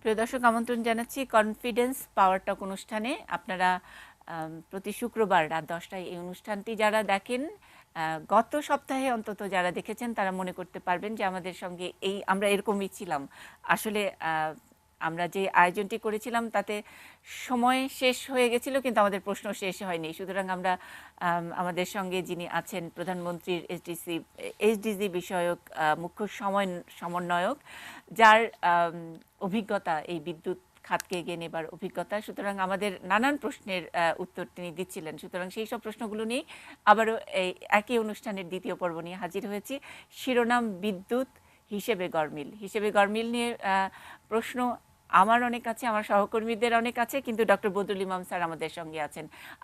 প্রিয় দর্শক, আমন্ত্রণ জানাচ্ছি কনফিডেন্স পাওয়ার টক অনুষ্ঠানে। আপনারা প্রতি শুক্রবার রাত 10টায় এই অনুষ্ঠানটি যারা দেখেন, গত সপ্তাহে অন্তত যারা দেখেছেন তারা মনে করতে পারবেন যে আমাদের সঙ্গে আমরা এরকমই ছিলাম। আসলে আমরা যে আয়োজনটি করেছিলাম তাতে সময় শেষ হয়ে গেছিল, কিন্তু আমাদের প্রশ্ন শেষ হয়নি। সুতরাং আমরা আমাদের সঙ্গে যিনি আছেন প্রধানমন্ত্রীর এইচডিজি বিষয়ক মুখ্য সমন্বয়ক, যার অভিজ্ঞতা এই বিদ্যুৎ খাতকে এগিয়ে নেবার অভিজ্ঞতা, সুতরাং আমাদের নানান প্রশ্নের উত্তর তিনি দিচ্ছিলেন। সুতরাং সেই সব প্রশ্নগুলো নিয়ে আবারও এই একই অনুষ্ঠানের দ্বিতীয় পর্ব নিয়ে হাজির হয়েছি। শিরোনাম বিদ্যুৎ হিসেবে গরমিল নিয়ে প্রশ্ন আমার অনেক আছে, আমার সহকর্মীদের অনেক আছে, কিন্তু ডক্টর বদরুল ইমাম স্যার আমাদের সঙ্গে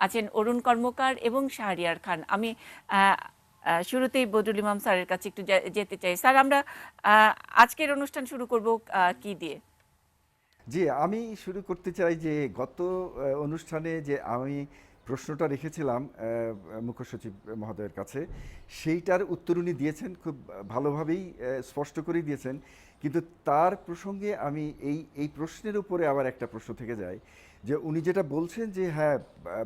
আছেন অরুণ কর্মকার এবং শাহরিয়ার খান। আমি শুরুতেই বদরুল ইমাম স্যারের কাছে একটু যেতে চাই। স্যার, আমরা আজকের অনুষ্ঠান শুরু করব কি দিয়ে? জি, আমি শুরু করতে চাই যে গত অনুষ্ঠানে যে আমি প্রশ্নটা রেখেছিলাম মুখ্য সচিব মহোদয়ের কাছে, সেইটার উত্তর উনি দিয়েছেন খুব ভালোভাবেই, স্পষ্ট করেই দিয়েছেন। কিন্তু তার প্রসঙ্গে আমি এই প্রশ্নের উপরে আবার একটা প্রশ্ন থেকে যায় যে উনি যেটা বলছেন যে হ্যাঁ,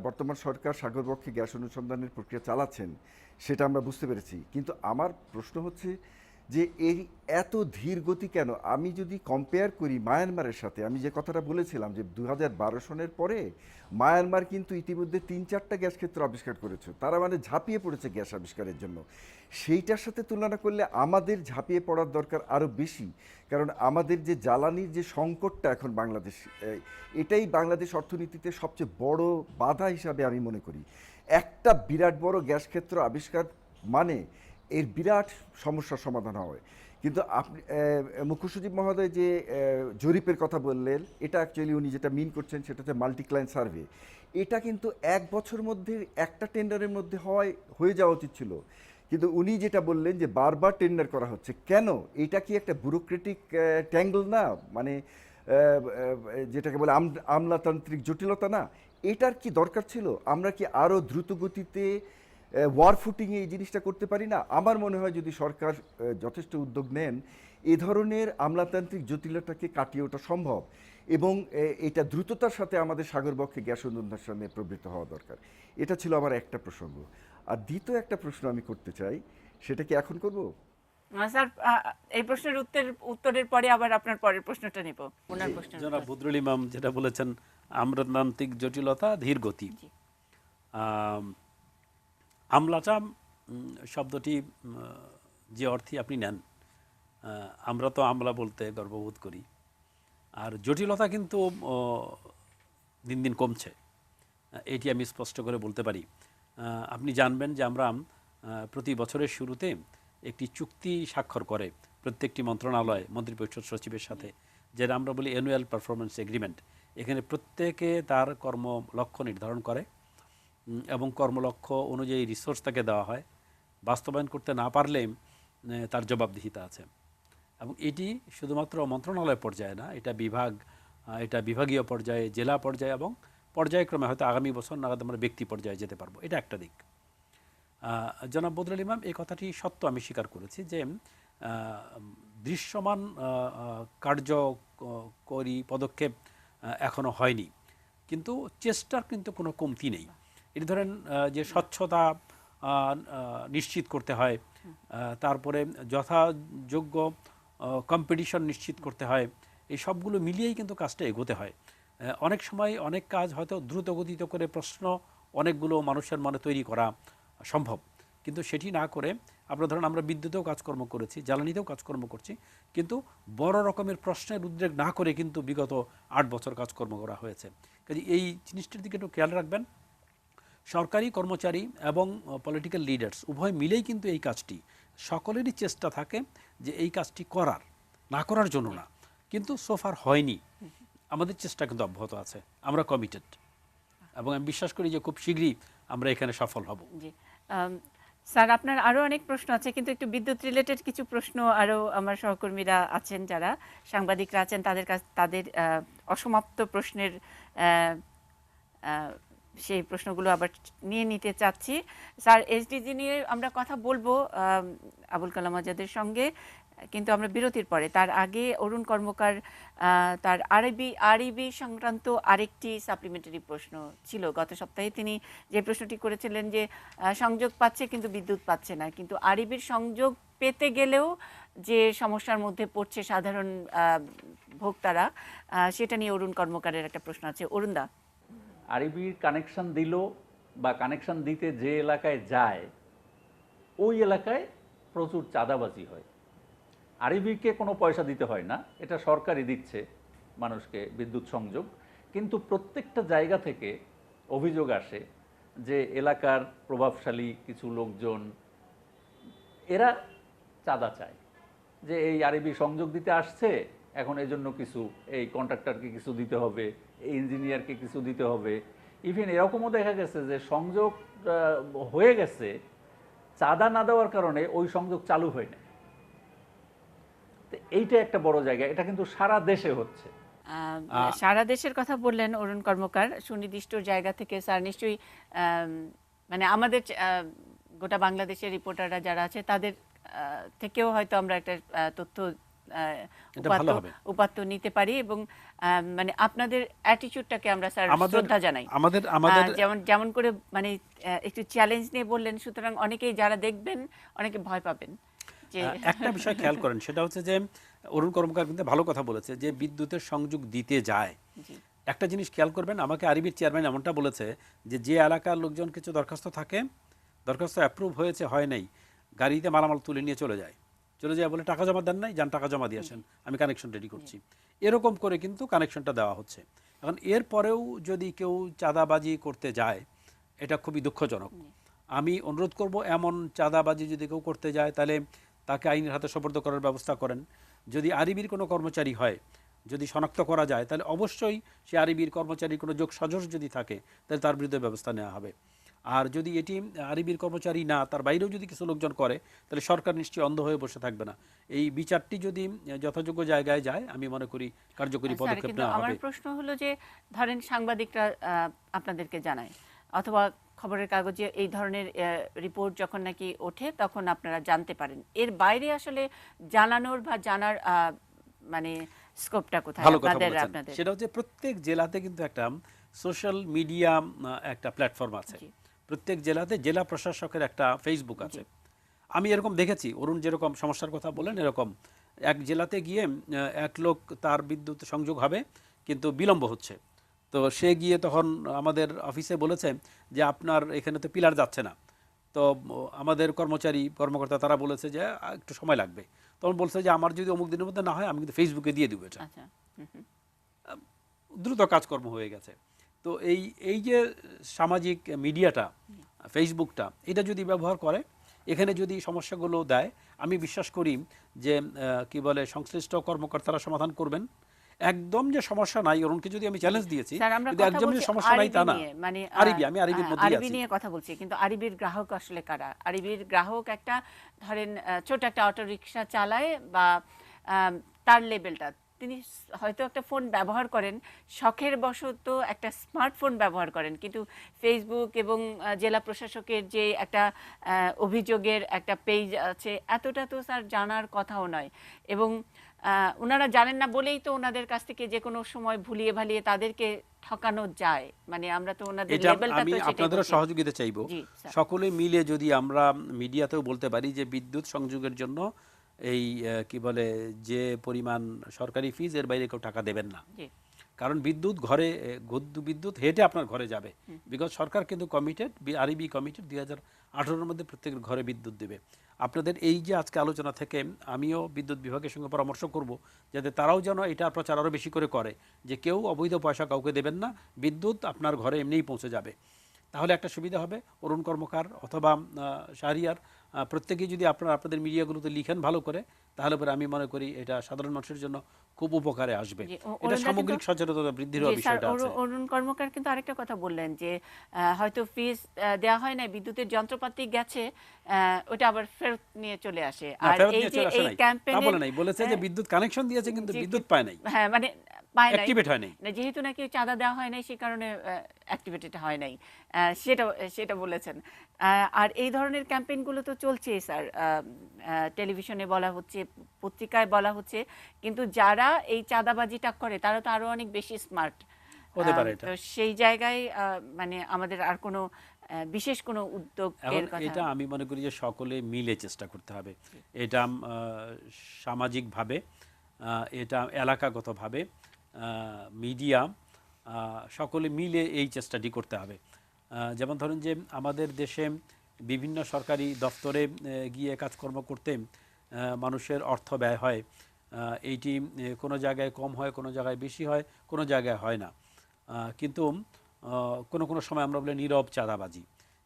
বর্তমান সরকার সাগরবক্ষে গ্যাস অনুসন্ধানের প্রক্রিয়া চালাচ্ছেন, সেটা আমরা বুঝতে পেরেছি। কিন্তু আমার প্রশ্ন হচ্ছে যে এই এত ধীর গতি কেন? আমি যদি কম্পেয়ার করি মায়ানমারের সাথে, আমি যে কথাটা বলেছিলাম যে 2012 সনের পরে মায়ানমার কিন্তু ইতিমধ্যে 3-4টা গ্যাস ক্ষেত্র আবিষ্কার করেছে, তারা মানে ঝাঁপিয়ে পড়েছে গ্যাস আবিষ্কারের জন্য। সেইটার সাথে তুলনা করলে আমাদের ঝাঁপিয়ে পড়ার দরকার আরও বেশি। কারণ আমাদের যে জ্বালানির যে সংকটটা এখন বাংলাদেশ, এটাই বাংলাদেশ অর্থনীতিতে সবচেয়ে বড় বাধা হিসাবে আমি মনে করি। একটা বিরাট বড় গ্যাস ক্ষেত্র আবিষ্কার মানে এর বিরাট সমস্যার সমাধান হয়। কিন্তু আপনি মুখ্য সচিব মহোদয় যে জরিপের কথা বললেন, এটা অ্যাকচুয়ালি উনি যেটা মিন করছেন সেটা হচ্ছে মাল্টিক্লায়েন্ট সার্ভে। এটা কিন্তু 1 বছর মধ্যে একটা টেন্ডারের মধ্যে হয়ে যাওয়া উচিত ছিল। কিন্তু উনি যেটা বললেন যে বারবার টেন্ডার করা হচ্ছে কেন? এটা কি একটা ব্যুরোক্রেটিক ট্যাঙ্গল না? মানে যেটাকে বলে আমলাতান্ত্রিক জটিলতা না? এটার কি দরকার ছিল? আমরা কি আরও দ্রুত গতিতে ওয়ার ফুটিংয়ে এই জিনিসটা করতে পারি না? আমার মনে হয় যদি সরকার যথেষ্ট উদ্যোগ নেন, এ ধরনের আমলাতান্ত্রিক জটিলতাকে কাটিয়ে ওঠা সম্ভব। এবং এটা দ্রুততার সাথে আমাদের সাগরবক্ষে গ্যাস অনুসন্ধানে প্রবৃত্ত হওয়া দরকার। এটা ছিল আমার একটা প্রসঙ্গ। আর দ্বিতীয় একটা প্রশ্ন আমি করতে চাই, সেটা কি এখন করব? স্যার, এই প্রশ্নের উত্তরের পরে আবার আপনার পরের প্রশ্নটা নিব, ওনার জি। প্রশ্নের জনাব উত্তর। বদরুল ইমাম যেটা বলেছেন, আমলাতান্ত্রিক জটিলতা, ধীর গতি। জি। আম, আমলাটা শব্দটি যে অর্থে আপনি নেন, আমরা তো আমলা বলতে গর্ববোধ করি। আর জটিলতা কিন্তু দিন দিন কমছে, এটি আমি স্পষ্ট করে বলতে পারি। আপনি জানবেন যে আমরা প্রতি বছরের শুরুতে একটি চুক্তি স্বাক্ষর করে প্রত্যেকটি মন্ত্রণালয় মন্ত্রিপরিষদ সচিবের সাথে, যেটা আমরা বলি অ্যানুয়াল পারফরমেন্স এগ্রিমেন্ট। এখানে প্রত্যেকে তার কর্মলক্ষ্য নির্ধারণ করে এবং কর্মলক্ষ্য অনুযায়ী রিসোর্স তাকে দেওয়া হয়। বাস্তবায়ন করতে না পারলে তার জবাবদিহিতা আছে। এবং এটি শুধুমাত্র মন্ত্রণালয় পর্যায়ে না, এটা বিভাগীয় পর্যায়ে, জেলা পর্যায়ে এবং পর্যায়ক্রমে হয়তো আগামী বছর নাগাদ আমরা ব্যক্তি পর্যায়ে যেতে পারবো। এটা একটা দিক। জনাব বদরুল ইমাম এই কথাটি সত্য, আমি স্বীকার করেছি যে দৃশ্যমান কার্যকরী পদক্ষেপ এখনো হয়নি, কিন্তু চেষ্টার কিন্তু কোনো কমতি নেই। এটি ধরেন যে স্বচ্ছতা নিশ্চিত করতে হয়, তারপরে যথাযোগ্য কম্পিটিশন নিশ্চিত করতে হয়, এই সবগুলো মিলিয়েই কিন্তু কাজটা এগোতে হয়। অনেক সময় অনেক কাজ হয়তো দ্রুত গতিতে করে প্রশ্ন অনেকগুলো মানুষের মনে তৈরি করা সম্ভব, কিন্তু সেটি না করে আমরা বিদ্যুতেও কাজকর্ম করেছি, জ্বালানিতেও কাজকর্ম করছি, কিন্তু বড় রকমের প্রশ্নের উদ্রেক না করে কিন্তু বিগত 8 বছর কাজকর্ম করা হয়েছে। কাজে এই জিনিসটির দিকে একটু খেয়াল রাখবেন। সরকারি কর্মচারী এবং পলিটিক্যাল লিডার্স উভয় মিলেই কিন্তু এই কাজটি, সকলেরই চেষ্টা থাকে যে এই কাজটি না করার জন্য না, কিন্তু সোফার হয়নি। আমাদের চেষ্টা কিন্তু অব্যাহত আছে, আমরা কমিটেড এবং আমি বিশ্বাস করি যে খুব শীঘ্রই আমরা এখানে সফল হব। জি। স্যার, আপনার আরও অনেক প্রশ্ন আছে, কিন্তু একটু বিদ্যুৎ রিলেটেড কিছু প্রশ্ন আরও আমার সহকর্মীরা আছেন, যারা সাংবাদিকরা আছেন, তাদের অসমাপ্ত প্রশ্নের সেই প্রশ্নগুলো আবার নিয়ে নিতে চাচ্ছি। স্যার, এসডিজি নিয়ে আমরা কথা বলবো আবুল কালাম আজাদের সঙ্গে। কিন্তু আমরা বিরতির পরে, তার আগে অরুণ কর্মকার তার আরইবি সংক্রান্ত আরেকটি সাপ্লিমেন্টারি প্রশ্ন ছিল। গত সপ্তাহে তিনি যে প্রশ্নটি করেছিলেন যে সংযোগ পাচ্ছে কিন্তু বিদ্যুৎ পাচ্ছে না, কিন্তু আরইবির সংযোগ পেতে গেলেও যে সমস্যার মধ্যে পড়ছে সাধারণ ভোক্তারা, সেটা নিয়ে অরুণ কর্মকারের একটা প্রশ্ন আছে। অরুণদা, আরইবির কানেকশন দিল বা কানেকশন দিতে যে এলাকায় যায় ওই এলাকায় প্রচুর চাঁদাবাজি হয়। আরইবিকে কোনো পয়সা দিতে হয় না, এটা সরকারই দিচ্ছে মানুষকে বিদ্যুৎ সংযোগ, কিন্তু প্রত্যেকটা জায়গা থেকে অভিযোগ আসে যে এলাকার প্রভাবশালী কিছু লোকজন এরা চাঁদা চায়, যে এই আরইবি সংযোগ দিতে আসছে, এখন এই জন্য কিছু এই কন্ট্রাক্টরকে কিছু দিতে হবে, এই ইঞ্জিনিয়ারকে কিছু দিতে হবে। ইভেন এরকমও দেখা গেছে যে সংযোগ হয়ে গেছে, চাঁদা না দেওয়ার কারণে ওই সংযোগ চালু হয় না। তো এইটা একটা বড় জায়গা, এটা কিন্তু সারা দেশে হচ্ছে। সারা দেশের কথা বললেন অরুণ কর্মকার, সুনির্দিষ্ট জায়গা থেকে স্যার নিশ্চয়ই মানে আমাদের গোটা বাংলাদেশের রিপোর্টাররা যারা আছে তাদের থেকেও হয়তো আমরা একটা তথ্য উপাত্ত নিতে পারি, এবং মানে আপনাদের অ্যাটিটিউডটাকে আমরা স্যার শ্রদ্ধা জানাই। যেমন করে মানে একটু চ্যালেঞ্জ নিয়ে বললেন, সুতরাং অনেকেই যারা দেখবেন অনেকে ভয় পাবেন। একটা বিষয় খেয়াল করেন, সেটা হচ্ছে যে অরুণ কর্মকার কিন্তু ভালো কথা বলেছে যে বিদ্যুতের সংযোগ দিতে যায়। একটা জিনিস খেয়াল করবেন, আমাকে আরইবির চেয়ারম্যান এমনটা বলেছে যে এলাকার লোকজন কিছু দরখাস্ত থাকে, দরখাস্ত অ্যাপ্রুভ হয়েছে হয় নাই, গাড়িতে মালামাল তুলে নিয়ে চলে যায় বলে টাকা জমা দেন নাই, যান টাকা জমা দিয়ে আসেন, আমি কানেকশন রেডি করছি। এরকম করে কিন্তু কানেকশনটা দেওয়া হচ্ছে। এখন এরপরেও যদি কেউ চাঁদাবাজি করতে যায়, এটা খুবই দুঃখজনক। আমি অনুরোধ করব, এমন চাঁদাবাজি যদি কেউ করতে যায় তাহলে তাকে আইনের হাতে সোপর্দ করার ব্যবস্থা করেন। যদি আরইবির কোনো কর্মচারী হয়, যদি শনাক্ত করা যায়, তাহলে অবশ্যই সে আরইবির কর্মচারীর কোনো যোগ সাজস যদি থাকে তাহলে তার বিরুদ্ধে ব্যবস্থা নেওয়া হবে। আর যদি এটি আরইবির কর্মচারী না, তার বাইরেও যদি কিছু লোকজন করে, তাহলে সরকার নিশ্চয়ই অন্ধ হয়ে বসে থাকবে না। এই বিচারটি যদি যথাযোগ্য জায়গায় যায়, আমি মনে করি কার্যকরী পদক্ষেপ নেওয়া হবে। আমার প্রশ্ন হলো যে ধরেন সাংবাদিকরা আপনাদেরকে জানায় অথবা খবরের কাগজে এই ধরনের রিপোর্ট যখন নাকি ওঠে তখন আপনারা জানতে পারেন, এর বাইরে আসলে জানানোর বা জানার মানে স্কোপটা কোথায় আপনাদের? সেটা হচ্ছে প্রত্যেক জেলাতে কিন্তু একটা সোশ্যাল মিডিয়া একটা প্ল্যাটফর্ম আছে, প্রত্যেক জেলাতে জেলা প্রশাসকের একটা ফেসবুক আছে। আমি এরকম দেখেছি, অরুণ যেরকম সমস্যার কথা বলেন, এরকম এক জেলাতে গিয়ে এক লোক তার বিদ্যুৎ সংযোগ হবে কিন্তু বিলম্ব হচ্ছে, তো সে গিয়ে তখন আমাদের অফিসে বলেছে যে আপনার এখানে তো পিলার যাচ্ছে না। তো আমাদের কর্মকর্তা তারা বলেছে যে একটু সময় লাগবে। তখন বলছে যে আমার যদি অমুক দিনের মধ্যে না হয় আমি কিন্তু ফেসবুকে দিয়ে দেবো। এটা দ্রুত কাজকর্ম হয়ে গেছে। তো এই যে সামাজিক মিডিয়াটা, ফেসবুকটা, এটা যদি ব্যবহার করে, এখানে যদি সমস্যাগুলো দেয়, আমি বিশ্বাস করি যে কি বলে সংশ্লিষ্ট কর্মকর্তারা সমাধান করবেন। একদম যে সমস্যা নাই, অরুণকে যদি আমি চ্যালেঞ্জ দিয়েছি, একদম যে সমস্যা নাই তা না। মানে আমি আরইবির মধ্যে আরইবি নিয়ে কথা বলছি, কিন্তু আরইবির গ্রাহক আসলে কারা? আরইবির গ্রাহক একটা ধরেন ছোট একটা অটো রিকশা চালায় বা তার লেভেলটা, তিনি হয়তো একটা ফোন ব্যবহার করেন, শখের বশত একটা স্মার্টফোন ব্যবহার করেন, কিন্তু ফেসবুক এবং জেলা প্রশাসকের যে একটা অভিযোগের একটা পেজ আছে, এতটা তো স্যার জানার কথাও নয়। এবং ওনারা জানেন না বলেই তো ওনাদের কাছ থেকে যে কোনো সময় ভুলিয়ে ভালিয়ে তাদেরকে ঠকানো যায়। মানে আমরা তো ওনাদের লেভেলটা তো সেটাই। আপনাদের সহযোগিতা চাইবো, সকলে মিলে যদি আমরা মিডিয়াতেও বলতে পারি যে বিদ্যুৎ সংযোগের জন্য এই কি বলে যে পরিমাণ সরকারি ফিজ, এর বাইরে কেউ টাকা দেবেন না। কারণ বিদ্যুৎ হেঁটে আপনার ঘরে যাবে, বিকজ সরকার কিন্তু কমিটেড, আরইবি কমিটেড 2018-র মধ্যে প্রত্যেকের ঘরে বিদ্যুৎ দেবে। আপনাদের এই যে আজকে আলোচনা থেকে আমিও বিদ্যুৎ বিভাগের সঙ্গে পরামর্শ করব যাতে তারাও যেন এটা প্রচার আরও বেশি করে যে কেউ অবৈধ পয়সা কাউকে দেবেন না, বিদ্যুৎ আপনার ঘরে এমনিই পৌঁছে যাবে। তাহলে একটা সুবিধা হবে। অরুণ কর্মকার অথবা শাহরিয়ার প্রত্যেকেই যদি আপনাদের মিডিয়াগুলোতে লিখেন ভালো করে, তাহলে পরে আমি মনে করি এটা সাধারণ মানুষের জন্য খুব উপকারে আসবে। এটা সামগ্রিক সচেতনতা বৃদ্ধির বিষয়টা আছে। অরুণ কর্মকার কিন্তু আরেকটা কথা বললেন যে হয়তো ফিজ দেওয়া হয় না, বিদ্যুতের যন্ত্রপাতি গেছে, ওটা আবার ফেরত নিয়ে চলে আসে। আর এই যে এই ক্যাম্পেইনে বলে নাই, বলেছে যে বিদ্যুৎ কানেকশন দিয়েছে কিন্তু বিদ্যুৎ পায় নাই। হ্যাঁ, মানে পায় নাই, অ্যাক্টিভেট হয় নাই। না যেহেতু নাকি চাঁদা দেওয়া হয় নাই সেই কারণে অ্যাক্টিভেটেড হয় নাই, সেটা সেটা বলেছেন। আর এই ধরনের ক্যাম্পেইনগুলো তো চলছেই স্যার, টেলিভিশনে বলা হচ্ছে, পত্রিকায় বলা হচ্ছে, কিন্তু যারা এই চাঁদাবাজিটা করে তারা তো আরো অনেক বেশি স্মার্ট। হতে পারে এটা। তো সেই জায়গায় মানে আমাদের আর কোনো বিশেষ কোনো এখন উদ্যোগের কথা। এটা আমি মনে করি যে সকলে মিলে চেষ্টা করতে হবে। এটা সামাজিকভাবে, এটা এলাকাগতভাবে, মিডিয়া, সকলে মিলে এই চেষ্টাটি করতে হবে। যেমন ধরুন যে আমাদের দেশে বিভিন্ন সরকারি দপ্তরে গিয়ে কাজকর্ম করতে মানুষের অর্থ ব্যয় হয়। এইটি কোনো জায়গায় কম হয়, কোনো জায়গায় বেশি হয়, কোনো জায়গায় হয় না। কিন্তু কোনো কোনো সময় আমরা বলি নীরব চাঁদাবাজি,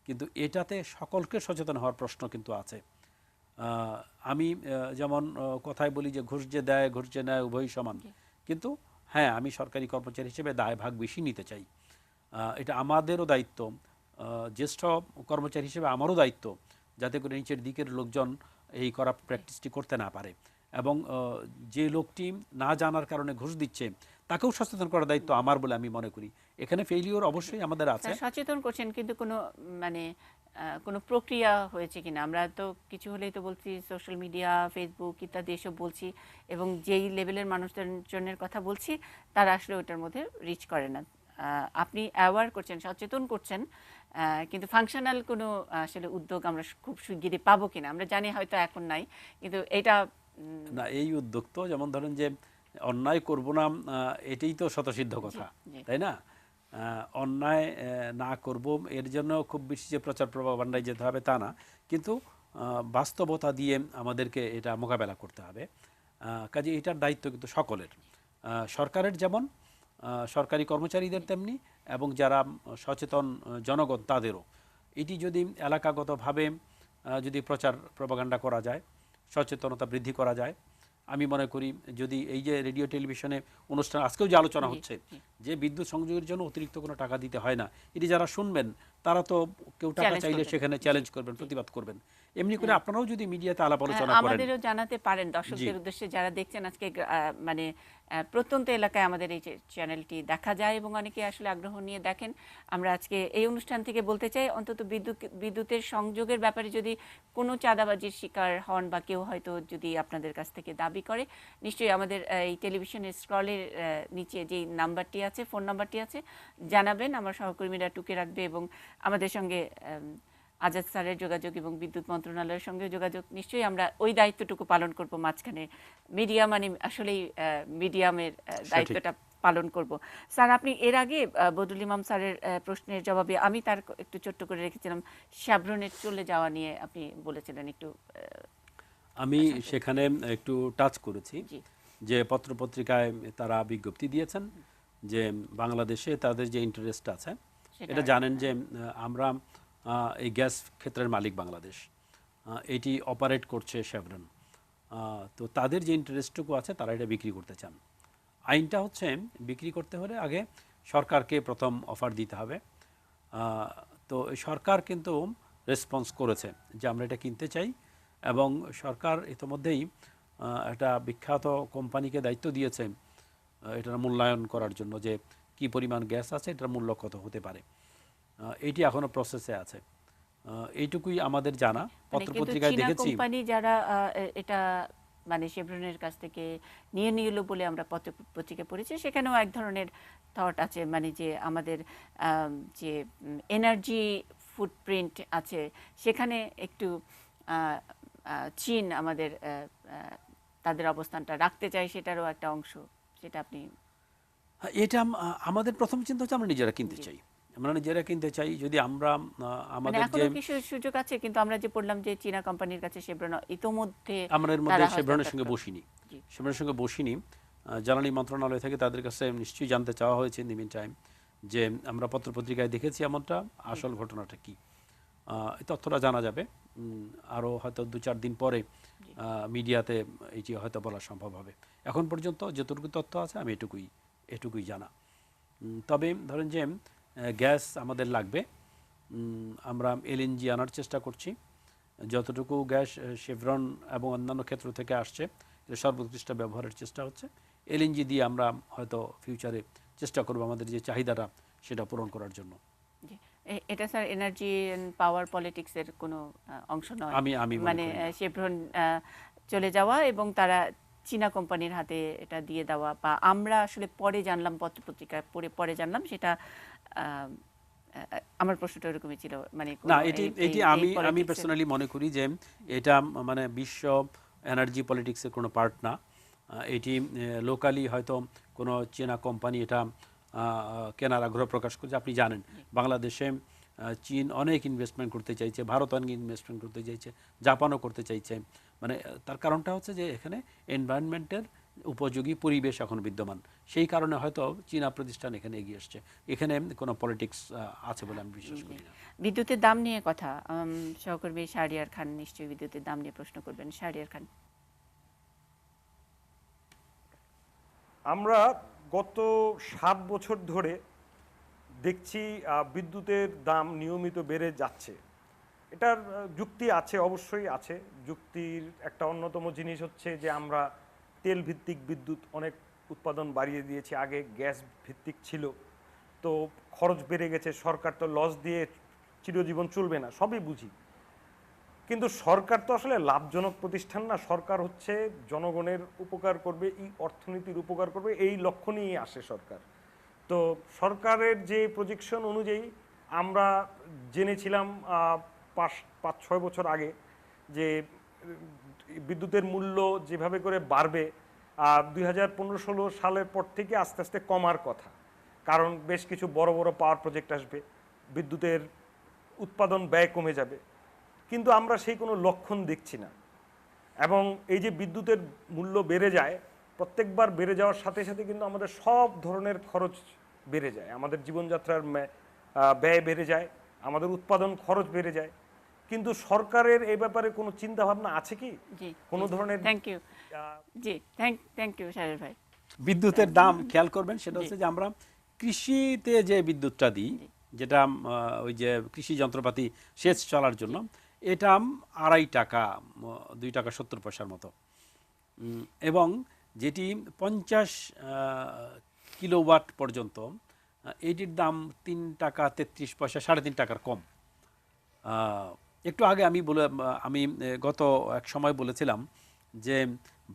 কিন্তু এটাতে সকলকে সচেতন হওয়ার প্রশ্ন কিন্তু আছে। আমি যেমন কথায় বলি যে ঘুষ যে দেয় ঘুষ যে নেয় উভয়ই সমান, কিন্তু হ্যাঁ আমি সরকারি কর্মচারী হিসেবে দায় ভাগ বেশি নিতে চাই। এটা আমাদেরও দায়িত্ব, জ্যেষ্ঠ কর্মচারী হিসেবে আমারও দায়িত্ব, যাতে করে নিচের দিকের লোকজন এই করাপ্ট প্র্যাকটিসটি করতে না পারে। এবং যে লোকটি না জানার কারণে ঘুষ দিচ্ছে তাকেও সচেতন করার দায়িত্ব আমার বলে আমি মনে করি। এখানে ফেইলিওর অবশ্যই আমাদের আছে। সচেতন করছেন, কিন্তু কোনো মানে কোনো প্রক্রিয়া হয়েছে কিনা? আমরা তো কিছু হলেই তো বলছি সোশ্যাল মিডিয়া, ফেসবুক ইত্যাদি এসব বলছি, এবং যেই লেভেলের মানুষজনের কথা বলছি তারা আসলে ওটার মধ্যে রিচ করে না। আপনি অ্যাওয়ার করছেন, সচেতন করছেন, কিন্তু ফাংশনাল কোনো আসলে উদ্যোগ আমরা খুব শিগগিরই পাবো কিনা আমরা জানি হয়তো এখন নাই, কিন্তু এটা না, এই উদ্যোগ তো যেমন ধরেন যে অন্যায় করব না, এটাই তো শতসিদ্ধ কথা, জি। তাই না? অন্যায় না করব এর জন্য খুব বেশি যে প্রচার প্রপাগান্ডায় যেতে হবে তা না, কিন্তু বাস্তবতা দিয়ে আমাদেরকে এটা মোকাবেলা করতে হবে। কাজে এটার দায়িত্ব কিন্তু সকলের, সরকারের যেমন, সরকারি কর্মচারীদের তেমনি, এবং যারা সচেতন জনগণ তাদেরও। এটি যদি এলাকাগতভাবে যদি প্রচার প্রপাগান্ডা করা যায়, সচেতনতা বৃদ্ধি করা যায়, আমি মনে করি যদি এই যে রেডিও টেলিভিশনে অনুষ্ঠান আজকেও যে আলোচনা হচ্ছে যে বিদ্যুৎ সংযোগের জন্য অতিরিক্ত কোনো টাকা দিতে হয় না, এটি যারা শুনবেন তারা তো কেউ টাকা চ্যালেঞ্জ চাইলে করবেন। সেখানে চ্যালেঞ্জ করবেন, প্রতিবাদ করবেন। এমনি করে আপনারাও যদি মিডিয়াতে আলাপ আলোচনা করেন। আমাদেরও জানাতে পারেন দর্শকদের উদ্দেশ্যে যারা দেখছেন আজকে, মানে প্রত্যন্ত এলাকায় আমাদের এই চ্যানেলটি দেখা যায় এবং অনেকে আসলে আগ্রহ নিয়ে দেখেন। আমরা আজকে এই অনুষ্ঠান থেকে বলতে চাই, অন্তত বিদ্যুতের সংযোগের ব্যাপারে যদি কোনো চাঁদাবাজির শিকার হন বা কেউ হয়তো যদি আপনাদের কাছ থেকে দাবি করে, নিশ্চয়ই আমাদের এই টেলিভিশনের স্ক্রলের নিচে যে নাম্বারটি আছে, ফোন নাম্বারটি আছে, জানাবেন। আমার সহকর্মীরা টুকে রাখবে এবং আমাদের সঙ্গে আজাদ স্যারের যোগাযোগ এবং বিদ্যুৎ মন্ত্রণালয়ের সঙ্গে যোগাযোগ, নিশ্চয়ই আমরা ওই দায়িত্বটুকু পালন করব। মাঝখানে মিডিয়া মানে আসলেই মিডিয়ামের দায়িত্বটা পালন করব। স্যার, আপনি এর আগে বদরুল ইমাম স্যারের প্রশ্নের জবাবে আমি তার একটু ছোট্ট করে রেখেছিলাম, শ্যাভরনের চলে যাওয়া নিয়ে আপনি বলেছিলেন একটু। আমি সেখানে একটু টাচ করেছি জি। যে পত্রপত্রিকায় তারা বিজ্ঞপ্তি দিয়েছেন যে বাংলাদেশে তাদের যে ইন্টারেস্ট আছে, এটা জানেন যে আমরা এই গ্যাস ক্ষেত্রের মালিক বাংলাদেশ, এটি অপারেট করছে শেভরন। তো তাদের যে ইন্টারেস্টটুকু আছে তারা এটা বিক্রি করতে চান। আইনটা হচ্ছে বিক্রি করতে হলে আগে সরকারকে প্রথম অফার দিতে হবে। তো সরকার কিন্তু রেসপন্স করেছে যে আমরা এটা কিনতে চাই, এবং সরকার ইতিমধ্যেই একটা বিখ্যাত কোম্পানিকে দায়িত্ব দিয়েছে এটার মূল্যায়ন করার জন্য, যে কি পরিমাণ গ্যাস আছে, এটার মূল্য কত হতে পারে। এটি এখনো প্রসেসে আছে, এইটুকুই আমাদের জানা। পত্রপত্রিকায় দেখেছি কোম্পানি যারা এটা মানে শেভরনের কাছ থেকে নিয়ে নিল বলে আমরা পত্রিকা পড়েছি, সেখানেও এক ধরনের থট আছে, মানে যে আমাদের যে এনার্জি ফুটপ্রিন্ট আছে সেখানে একটু চীন আমাদের তাদের অবস্থানটা রাখতে চাই, সেটারও একটা অংশ, সেটা আপনি। এটা আমাদের প্রথম চিন্তা হচ্ছে আমরা নিজেরা কিনতে চাই, আমরা নিজেরা কিনতে চাই। যদি আমরা আমাদের যে কিছু সুযোগ আছে, কিন্তু আমরা যে পড়লাম যে চীনা কোম্পানির কাছে শেভরন ইতোমধ্যে, আমরা এর মধ্যে শেভরনের সঙ্গে বসিনি, শেভরনের সঙ্গে বসিনি। জ্বালানি মন্ত্রণালয় থেকে তাদের কাছে নিশ্চয়ই জানতে চাওয়া হয়েছে ইন দি মিন টাইম, যে আমরা পত্রপত্রিকায় দেখেছি এমনটা, আসল ঘটনাটা কি, এই তথ্যটা জানা যাবে আরও হয়তো 2-4 দিন পরে মিডিয়াতে এটি হয়তো বলা সম্ভব হবে। এখন পর্যন্ত যতটুকু তথ্য আছে আমি এটুকুই জানা। তবে ধরেন যে গ্যাস আমাদের লাগবে, আমরা এলএনজি আনার চেষ্টা করছি। যতটুকু গ্যাস শেভরন এবং অন্যান্য ক্ষেত্র থেকে আসছে এটা সর্বোৎকৃষ্ট ব্যবহারের চেষ্টা হচ্ছে, এলএনজি দিয়ে আমরা হয়তো ফিউচারে চেষ্টা করব আমাদের যে চাহিদাটা সেটা পূরণ করার জন্য। জি। এটা স্যার এনার্জি এন্ড পাওয়ার পলিটিক্সের কোনো অংশ নয়, আমি মনে মানে করি না। শেভরন চলে যাওয়া এবং তারা চীনা কোম্পানির হাতে এটা দিয়ে দেওয়া, বা আমরা আসলে পরে জানলাম, পত্রপত্রিকায় পড়ে পরে জানলাম, সেটা আহ, আমার প্রশ্নটা এরকমই ছিল, মানে না, কোনো এটি আমি পার্সোনালি মনে করি যে এটা মানে বিশ্ব এনার্জি পলিটিক্সের কোনো পার্ট না। এটি লোকালি হয়তো কোনো চীনা কোম্পানি এটা কেনার আগ্রহ প্রকাশ করছে। আপনি জানেন বাংলাদেশে চীন অনেক ইনভেস্টমেন্ট করতে চাইছে, ভারত অনেক ইনভেস্টমেন্ট করতে চাইছে, জাপানও করতে চাইছে। মানে তার কারণটা হচ্ছে যে এখানে এনভায়রনমেন্টের উপযোগী পরিবেশ এখন বিদ্যমান, সেই কারণে হয়তো চীনা প্রতিষ্ঠান এখানে এগিয়ে আসছে। এখানে কোনো পলিটিক্স আছে বলে আমি বিশ্বাস করি না। বিদ্যুতের দাম নিয়ে কথা, সহকর্মী শাহরিয়ার খান নিশ্চয়ই বিদ্যুতের দাম নিয়ে প্রশ্ন করবেন। শাহরিয়ার খান। আমরা গত 7 বছর ধরে দেখছি বিদ্যুতের দাম নিয়মিত বেড়ে যাচ্ছে। এটার যুক্তি আছে, অবশ্যই আছে। যুক্তির একটা অন্যতম জিনিস হচ্ছে যে আমরা তেল ভিত্তিক বিদ্যুৎ অনেক উৎপাদন বাড়িয়ে দিয়েছি, আগে গ্যাস ভিত্তিক ছিল, তো খরচ বেড়ে গেছে, সরকার তো লস দিয়ে চিরজীবন চলবে না, সবই বুঝি। কিন্তু সরকার তো আসলে লাভজনক প্রতিষ্ঠান না, সরকার হচ্ছে জনগণের উপকার করবে, এই অর্থনীতির উপকার করবে, এই লক্ষ্য নিয়ে আসে সরকার। তো সরকারের যে প্রজেকশন অনুযায়ী আমরা জেনেছিলাম 5-6 বছর আগে যে বিদ্যুতের মূল্য যেভাবে করে বাড়বে 2015-16 সালের পর থেকে আস্তে আস্তে কমার কথা, কারণ বেশ কিছু বড় বড় পাওয়ার প্রজেক্ট আসবে, বিদ্যুতের উৎপাদন ব্যয় কমে যাবে। কিন্তু আমরা সেই কোনো লক্ষণ দেখছি না। এবং এই যে বিদ্যুতের মূল্য বেড়ে যায়, প্রত্যেকবার বেড়ে যাওয়ার সাথে সাথে কিন্তু আমাদের সব ধরনের খরচ বেড়ে যায়, আমাদের জীবনযাত্রার ব্যয় বেড়ে যায়, আমাদের উৎপাদন খরচ বেড়ে যায়। কিন্তু সরকারের এই ব্যাপারে কোনো চিন্তা ভাবনা আছে কি? জি, কোনো ধরনের থ্যাংক ইউ। জি, থ্যাংক ইউ শাহরিয়ার ভাই। বিদ্যুতের দাম খেয়াল করবেন, সেটা হচ্ছে যে আমরা কৃষিতে যে বিদ্যুৎটা দিই, যেটা ওই যে কৃষি যন্ত্রপাতি সেচ চলার জন্য, এটা 2.5 টাকা, 2 টাকা 70 পয়সার মতো। এবং যেটি 50 কিলোওয়াট পর্যন্ত, এইটির দাম 3 টাকা 33 পয়সা, 3.5 টাকার কম। একটু আগে আমি গত এক সময় বলেছিলাম যে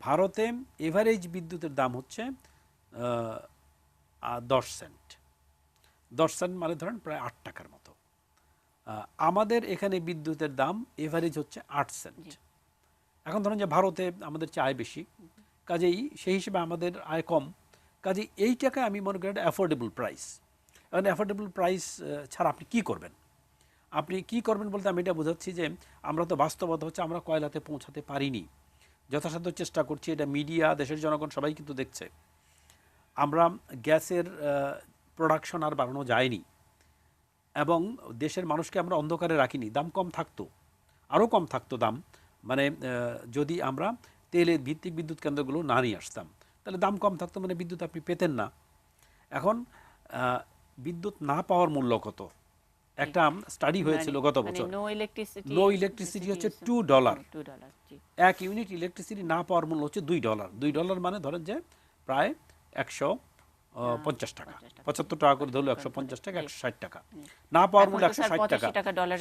ভারতে এভারেজ বিদ্যুতের দাম হচ্ছে 10 সেন্ট। 10 সেন্ট মানে ধরেন প্রায় 8 টাকার মতো। আমাদের এখানে বিদ্যুতের দাম এভারেজ হচ্ছে 8 সেন্ট। এখন ধরেন যে ভারতে আমাদের চেয়ে আয় বেশি, কাজেই সেই হিসেবে আমাদের আয় কম, কাজেই এই টাকায় আমি মনে করি একটা অ্যাফোর্ডেবল প্রাইস। এখন অ্যাফোর্ডেবল প্রাইস ছাড়া আপনি কি করবেন? আপনি কি করবেন বলতে আমি এটা বোঝাচ্ছি যে আমরা তো বাস্তবতা হচ্ছে আমরা কয়লাতে পৌঁছাতে পারিনি, যথাসাধ্য চেষ্টা করছি, এটা মিডিয়া, দেশের জনগণ সবাই কিন্তু দেখছে। আমরা গ্যাসের প্রোডাকশন আর বাড়ানো যায়নি, এবং দেশের মানুষকে আমরা অন্ধকারে রাখিনি। দাম কম থাকতো, আরও কম থাকতো দাম, মানে যদি আমরা তেলের ভিত্তিক বিদ্যুৎ কেন্দ্রগুলো না নিয়ে আসতাম, তাহলে দাম কম থাকতো, মানে বিদ্যুৎ আপনি পেতেন না। এখন বিদ্যুৎ না পাওয়ার মূল্য কত? একটা স্টাডি হয়েছিল গত বছর, নো ইলেকট্রিসিটি হচ্ছে $2। 1 ইউনিট ইলেকট্রিসিটি না পাওয়ার মূল্য হচ্ছে $2। $2 মানে ধরেন যে প্রায় 150 টাকা, 75 টাকা করে ধরলো, 150 টাকা, 160 টাকা। না পাওয়ার মূল্য 160 টাকা,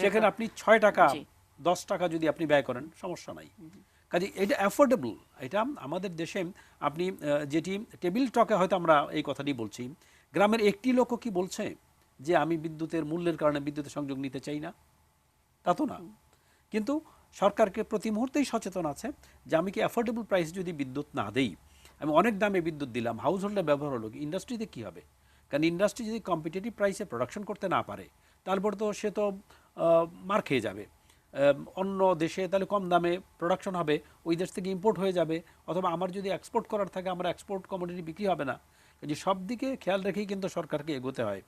সেখানে আপনি 6 টাকা 10 টাকা যদি আপনি ব্যয় করেন, সমস্যা নাই। কাজে এটা অ্যাফোর্ডেবল। এটা আমাদের দেশে আপনি যেটি টেবিল টকে হয়তো আমরা এই কথাটি বলছি, গ্রামের একটি লোকও কি বলছে যে আমি বিদ্যুতের মূল্যের কারণে বিদ্যুতের সংযোগ নিতে চাই না? তা তো না। কিন্তু সরকারকে প্রতি মুহূর্তেই সচেতন আছে যে আমি কি অ্যাফোর্ডেবল প্রাইস যদি বিদ্যুৎ না দেই, আমি অনেক দামে বিদ্যুৎ দিলাম, হাউস হোল্ডে ব্যবহার হলো, ইন্ডাস্ট্রিতে কী হবে? কারণ ইন্ডাস্ট্রি যদি কম্পিটিটিভ প্রাইসে প্রোডাকশন করতে না পারে, তারপর তো সে তো মার খেয়ে যাবে। অন্য দেশে তাহলে কম দামে প্রোডাকশন হবে, ওই দেশ থেকে ইম্পোর্ট হয়ে যাবে, অথবা আমার যদি এক্সপোর্ট করার থাকে আমার এক্সপোর্ট কমোডিটি বিক্রি হবে না। কাজে সব দিকে খেয়াল রেখেই কিন্তু সরকারকে এগোতে হয়,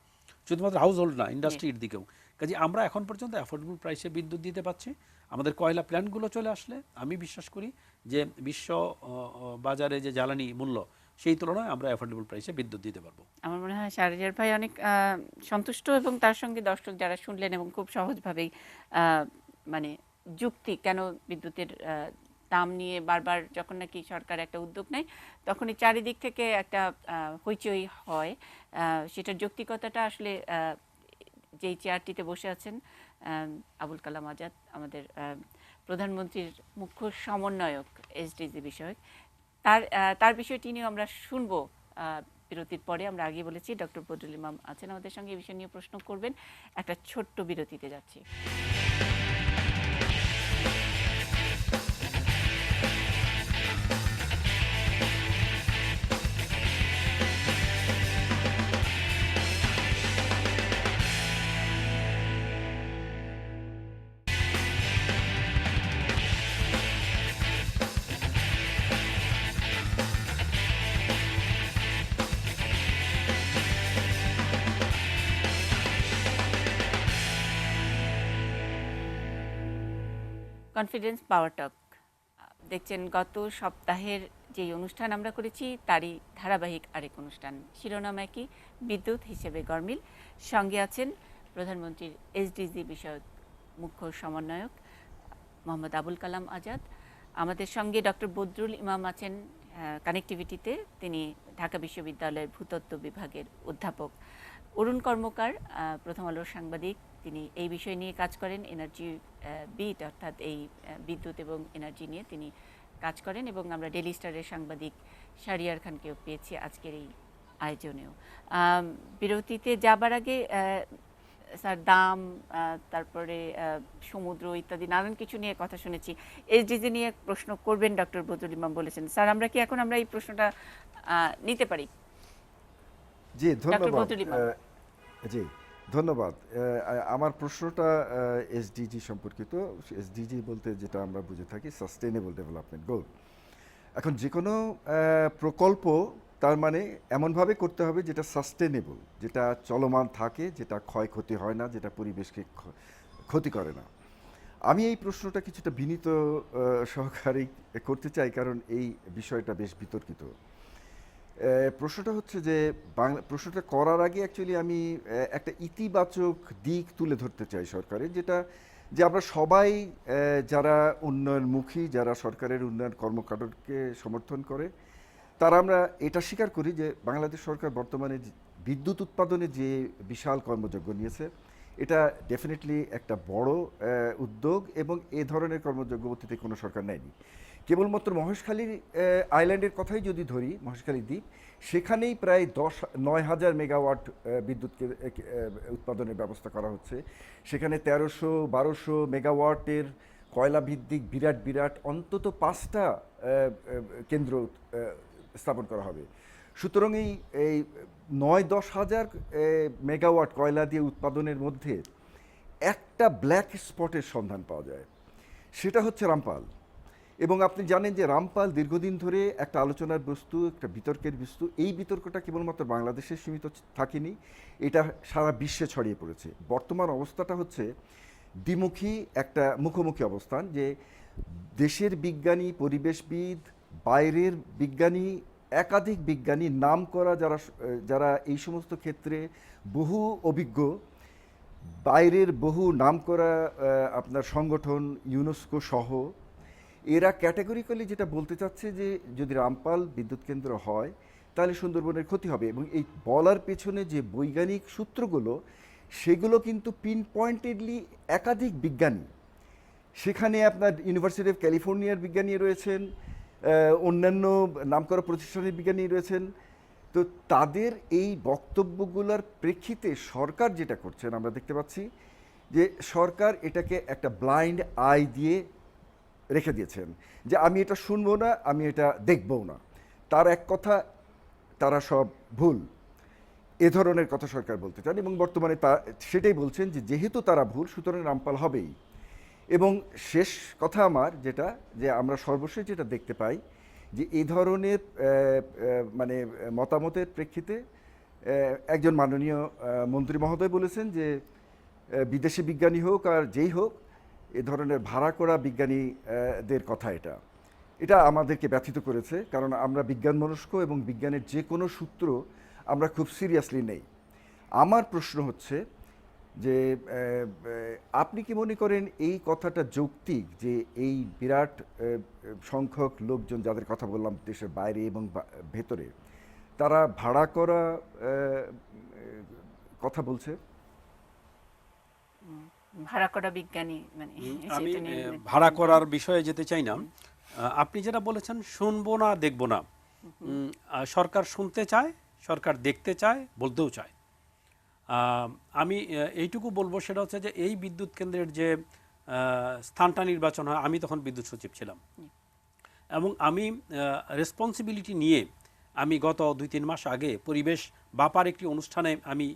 শুধুমাত্র হাউস হোল্ড না, ইন্ডাস্ট্রির দিকেও। কাজে আমরা এখন পর্যন্ত অ্যাফোর্ডেবল প্রাইসে বিদ্যুৎ দিতে পারছি। আমাদের কয়লা প্ল্যান্টগুলো চলে আসলে আমি বিশ্বাস করি যে বিশ্ব বাজারে যে জ্বালানি মূল্য, সেই তুলনায় আমরা অ্যাফোর্ডেবল প্রাইসে বিদ্যুৎ দিতে পারবো। আমার মনে হয় শাহরিয়ার ভাই অনেক সন্তুষ্ট, এবং তার সঙ্গে দর্শক যারা শুনলেন এবং খুব সহজভাবেই মানে যুক্তি কেন বিদ্যুতের দাম নিয়ে বারবার যখন নাকি সরকার একটা উদ্যোগ নেয় তখনই চারিদিক থেকে একটা হইচই হয়। সেটার যৌক্তিকতাটা আসলে যেই চেয়ারটিতে বসে আছেন আবুল কালাম আজাদ, আমাদের প্রধানমন্ত্রীর মুখ্য সমন্বয়ক এসডিজি বিষয়ক, তার বিষয়টি নিয়ে আমরা শুনবো বিরতির পরে। আমরা আগে বলেছি ডক্টর বদরুল ইমাম আছেন আমাদের সঙ্গে, এই বিষয় নিয়ে প্রশ্ন করবেন। একটা ছোট্ট বিরতিতে যাচ্ছি। কনফিডেন্স পাওয়ার টক দেখছেন, গত সপ্তাহের যে অনুষ্ঠান আমরা করেছি তারই ধারাবাহিক আরেক অনুষ্ঠান। শিরোনাম একই, বিদ্যুৎ হিসেবে গরমিল। সঙ্গে আছেন প্রধানমন্ত্রীর এসডিজি বিষয়ক মুখ্য সমন্বয়ক মোহাম্মদ আবুল কালাম আজাদ। আমাদের সঙ্গে ডক্টর বদরুল ইমাম আছেন কানেক্টিভিটিতে, তিনি ঢাকা বিশ্ববিদ্যালয়ের ভূতত্ত্ব বিভাগের অধ্যাপক। অরুণ কর্মকার প্রথম আলোর সাংবাদিক, তিনি এই বিষয় নিয়ে কাজ করেন, এনার্জি বিট অর্থাৎ এই বিদ্যুৎ এবং এনার্জি নিয়ে তিনি কাজ করেন। এবং আমরা ডেইলি স্টারের সাংবাদিক শাহরিয়ার খানকেও পেয়েছি আজকের এই আয়োজনেও। বিরতিতে যাবার আগে স্যার দাম, তারপরে সমুদ্র ইত্যাদি নানান কিছু নিয়ে কথা শুনেছি। এসডিজি নিয়ে প্রশ্ন করবেন ডক্টর বদরুল ইমাম বলেছেন। স্যার আমরা কি এখন আমরা এই প্রশ্নটা নিতে পারি? জি ধন্যবাদ। বদরুল ইমাম। জি ধন্যবাদ। আমার প্রশ্নটা এসডিজি সম্পর্কিত। এসডিজি বলতে যেটা আমরা বুঝে থাকি সাস্টেইনেবল ডেভেলপমেন্ট গোল। এখন যে কোনো প্রকল্প তার মানে এমনভাবে করতে হবে যেটা সাস্টেনেবল, যেটা চলমান থাকে, যেটা ক্ষয়ক্ষতি হয় না, যেটা পরিবেশকে ক্ষতি করে না। আমি এই প্রশ্নটা কিছুটা বিনীত সহকারে করতে চাই, কারণ এই বিষয়টা বেশ বিতর্কিত। প্রশ্নটা হচ্ছে যে প্রশ্নটা করার আগে অ্যাকচুয়ালি আমি একটা ইতিবাচক দিক তুলে ধরতে চাই সরকারের, যেটা যে আমরা সবাই যারা উন্নয়নমুখী, যারা সরকারের উন্নয়ন কর্মকাণ্ডকে সমর্থন করে, তারা আমরা এটা স্বীকার করি যে বাংলাদেশ সরকার বর্তমানে বিদ্যুৎ উৎপাদনে যে বিশাল কর্মযজ্ঞ নিয়েছে, এটা ডেফিনেটলি একটা বড় উদ্যোগ, এবং এ ধরনের কর্মযজ্ঞ অতীতে কোনো সরকার নেয়নি। কেবলমাত্র মহেশখালীর আইল্যান্ডের কথাই যদি ধরি, মহেশখালী দ্বীপ, সেখানেই প্রায় 9,000 মেগাওয়াট বিদ্যুৎ উৎপাদনের ব্যবস্থা করা হচ্ছে। সেখানে 1300-1200 মেগাওয়াটের কয়লা ভিত্তিক বিরাট অন্তত 5টা কেন্দ্র স্থাপন করা হবে। সুতরাং এই 9-10 হাজার মেগাওয়াট কয়লা দিয়ে উৎপাদনের মধ্যে একটা ব্ল্যাক স্পটের সন্ধান পাওয়া যায়, সেটা হচ্ছে রামপাল। এবং আপনি জানেন যে রামপাল দীর্ঘদিন ধরে একটা আলোচনার বস্তু, একটা বিতর্কের বস্তু। এই বিতর্কটা কেবলমাত্র বাংলাদেশে সীমিত থাকেনি, এটা সারা বিশ্বে ছড়িয়ে পড়েছে। বর্তমান অবস্থাটা হচ্ছে দ্বিমুখী, একটা মুখোমুখি অবস্থান, যে দেশের বিজ্ঞানী, পরিবেশবিদ, বাইরের বিজ্ঞানী, একাধিক বিজ্ঞানী, নাম করা যারা এই সমস্ত ক্ষেত্রে বহু অভিজ্ঞ, বাইরের বহু নামকরা আপনার সংগঠন, ইউনেস্কো সহ, এরা ক্যাটাগরিক্যালি যেটা বলতে চাচ্ছে যে যদি রামপাল বিদ্যুৎ কেন্দ্র হয় তাহলে সুন্দরবনের ক্ষতি হবে। এবং এই বলার পেছনে যে বৈজ্ঞানিক সূত্রগুলো, সেগুলো কিন্তু পিন পয়েন্টেডলি একাধিক বিজ্ঞানী, সেখানে আপনার ইউনিভার্সিটি অফ ক্যালিফোর্নিয়ার বিজ্ঞানী রয়েছেন, অন্যান্য নামকরা প্রতিষ্ঠানের বিজ্ঞানী রয়েছেন। তো তাদের এই বক্তব্যগুলোর প্রেক্ষিতে সরকার যেটা করছেন আমরা দেখতে পাচ্ছি যে সরকার এটাকে একটা ব্লাইন্ড আই দিয়ে রেখে দিয়েছেন, যে আমি এটা শুনবো না, আমি এটা দেখবও না। তার এক কথা, তারা সব ভুল, এ ধরনের কথা সরকার বলতে চান। এবং বর্তমানে সেটাই বলছেন যে যেহেতু তারা ভুল, সুতরাং রামপাল হবেই। এবং শেষ কথা আমার যেটা, যে আমরা সর্বশেষ যেটা দেখতে পাই যে এই ধরনের মানে মতামতের প্রেক্ষিতে একজন মাননীয় মন্ত্রী মহোদয় বলেছেন যে বিদেশি বিজ্ঞানী হোক আর যেই হোক, এ ধরনের ভাড়া করা বিজ্ঞানীদের কথা এটা আমাদেরকে ব্যথিত করেছে। কারণ আমরা বিজ্ঞান মনস্ক এবং বিজ্ঞানের যে কোনো সূত্র আমরা খুব সিরিয়াসলি নেই। আমার প্রশ্ন হচ্ছে, যে আপনি কি মনে করেন এই কথাটা যৌক্তিক যে এই বিরাট সংখ্যক লোকজন যাদের কথা বললাম দেশের বাইরে এবং ভেতরে, তারা ভাড়া করা কথা বলছে? ভাড়া করা বিজ্ঞানী মানে আমি সেটা নিয়ে ভাড়া করার বিষয়ে যেতে চাই না। আপনি যেটা বলেছেন শুনবো না দেখবো না, সরকার শুনতে চায়, সরকার দেখতে চায়, বলতেও চায়। আমি এইটুকু বলবো, সেটা হচ্ছে যে এই বিদ্যুৎ কেন্দ্রের যে স্থানটা নির্বাচন হয়, আমি তখন বিদ্যুৎ সচিব ছিলাম এবং আমি রেসপন্সিবিলিটি নিয়ে আমি গত 2-3 মাস আগে পরিবেশ বাপার একটি অনুষ্ঠানে আমি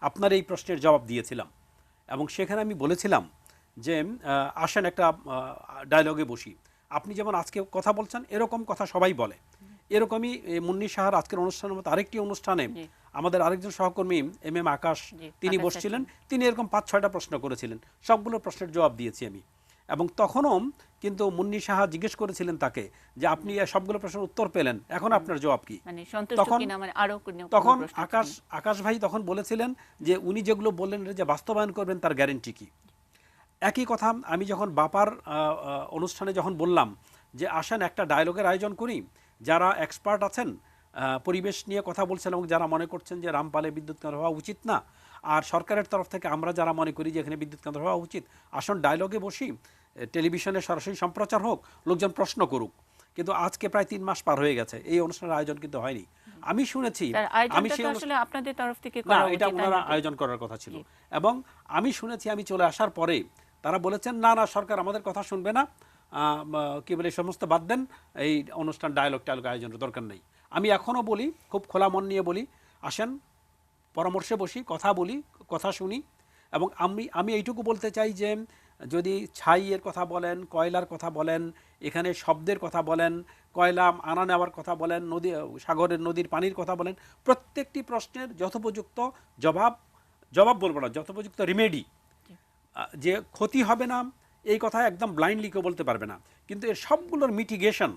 আপনার এই প্রশ্নের জবাব দিয়েছিলাম এবং সেখানে আমি বলেছিলাম যে আসেন একটা ডায়লগে বসি। আপনি যেমন আজকে কথা বলছেন এরকম কথা সবাই বলে। এরকমই মুন্নি সাহার আজকের অনুষ্ঠানের মতো আরেকটি অনুষ্ঠানে আমাদের আরেকজন সহকর্মী এম আকাশ, তিনি বসছিলেন, তিনি এরকম 5-6টা প্রশ্ন করেছিলেন, সবগুলো প্রশ্নের জবাব দিয়েছি আমি। এবং তখনও কিন্তু মুন্নি সাহা জিজ্ঞেস করেছিলেন তাকে যে আপনি সবগুলো প্রশ্নের উত্তর পেলেন, এখন আপনার জবাব কি? মানে সন্তুষ্ট কিনা, মানে আরো তখন আকাশ ভাই তখন বলেছিলেন যে উনি যেগুলো বললেন যে বাস্তবায়ন করবেন তার গ্যারেন্টি কি। একই কথা আমি যখন বাপার অনুষ্ঠানে যখন বললাম যে আসেন একটা ডায়লগের আয়োজন করি, যারা এক্সপার্ট আছেন পরিবেশ নিয়ে কথা বলছেন এবং যারা মনে করছেন যে রামপালে বিদ্যুৎ কেন্দ্র হওয়া উচিত না, আর সরকারের তরফ থেকে আমরা যারা মনে করি যে এখানে বিদ্যুৎ কেন্দ্র হওয়া উচিত, আসুন ডায়লগে বসি, টেলিভিশনে সরাসরি সম্প্রচার হোক, লোকজন প্রশ্ন করুক। কিন্তু আজকে প্রায় 3 মাস পার হয়ে গেছে, এই অনুষ্ঠানের আয়োজন কিন্তু হয়নি। আমি শুনেছি আসলে আপনাদের তরফ থেকে না, এটা ওনারা আয়োজন করার কথা ছিল এবং আমি শুনেছি আমি চলে আসার পরে তারা বলেছেন না না সরকার আমাদের কথা শুনবে না, কি বলে সমস্ত বাদ দেন, এই অনুষ্ঠান ডায়লগ আয়োজনের দরকার নেই। আমি এখনও বলি, খুব খোলা মন নিয়ে বলি, আসেন পরামর্শে বসি, কথা বলি, কথা শুনি। এবং আমি এইটুকু বলতে চাই যে যদি ছাইয়ের কথা বলেন, কয়লার কথা বলেন, এখানে শব্দের কথা বলেন, কয়লা আনা নেওয়ার কথা বলেন, সাগরের নদীর পানির কথা বলেন, প্রত্যেকটি প্রশ্নের যথোপযুক্ত জবাব বলবো না, যথোপযুক্ত রিমেডি, যে ক্ষতি হবে না এই কথা একদম ব্লাইন্ডলি কেউ বলতে পারবে না, কিন্তু এর সবগুলোর মিটিগেশন